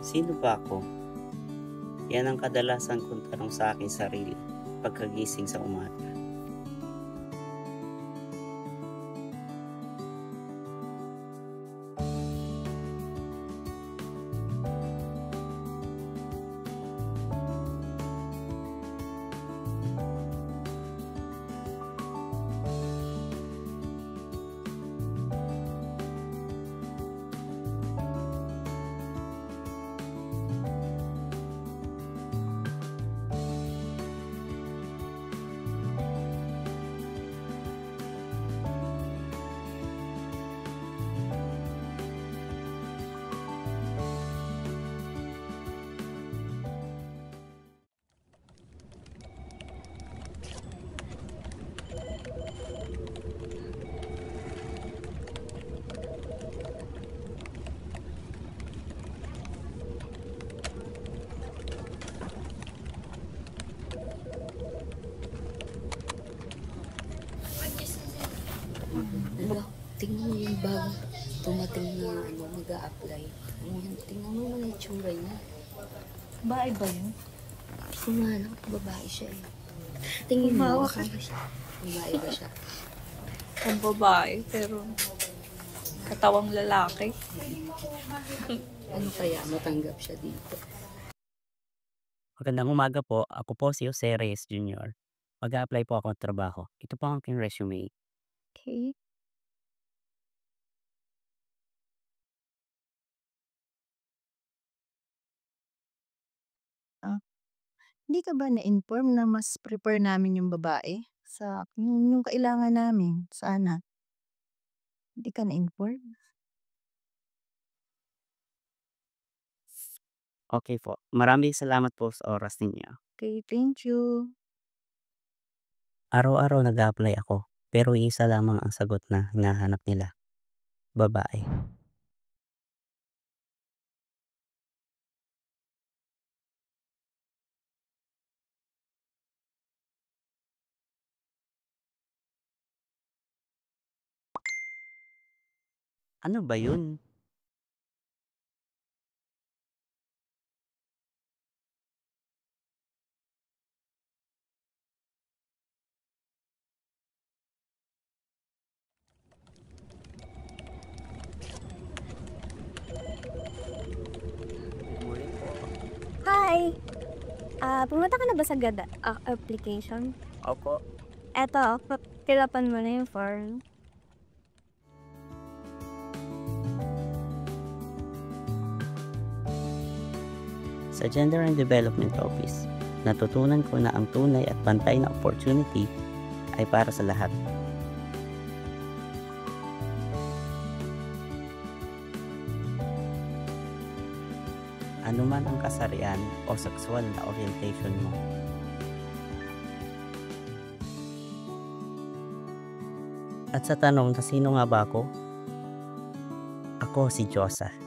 Sino ba ako? Yan ang kadalasan kong tanong sa aking sarili pagkagising sa umaga. Diba? Tingnan mo yung bago tumating na mag-a-apply. Tingnan mo yung itsura niya. Bae ba yun? Sumanak, babae siya eh. Tingin mo, babae siya. Babae ba siya? Ang babae, pero katawang lalaki. Ano kaya matanggap siya dito? Magandang umaga po. Ako po si Jose Reyes Jr. Mag-a-apply po ako ng trabaho. Ito po ang aking resume. Okay. Hindi ka ba na-inform na mas prepare namin yung babae sa yung kailangan namin sana? Hindi ka na-inform? Okay po. Maraming salamat po sa oras ninyo. Okay, thank you. Araw-araw nag-a-apply ako, pero isa lamang ang sagot na hinahanap nila. Babae. Ano ba yun? Morning po. Hi! Pumunta ka na ba sa GADA application? Opo. Eto, pilapan mo na yung form. Sa Gender and Development Office, natutunan ko na ang tunay at pantay na opportunity ay para sa lahat. Ano man ang kasarian o sexual na orientation mo. At sa tanong na sino nga ba ako? Ako si Josa.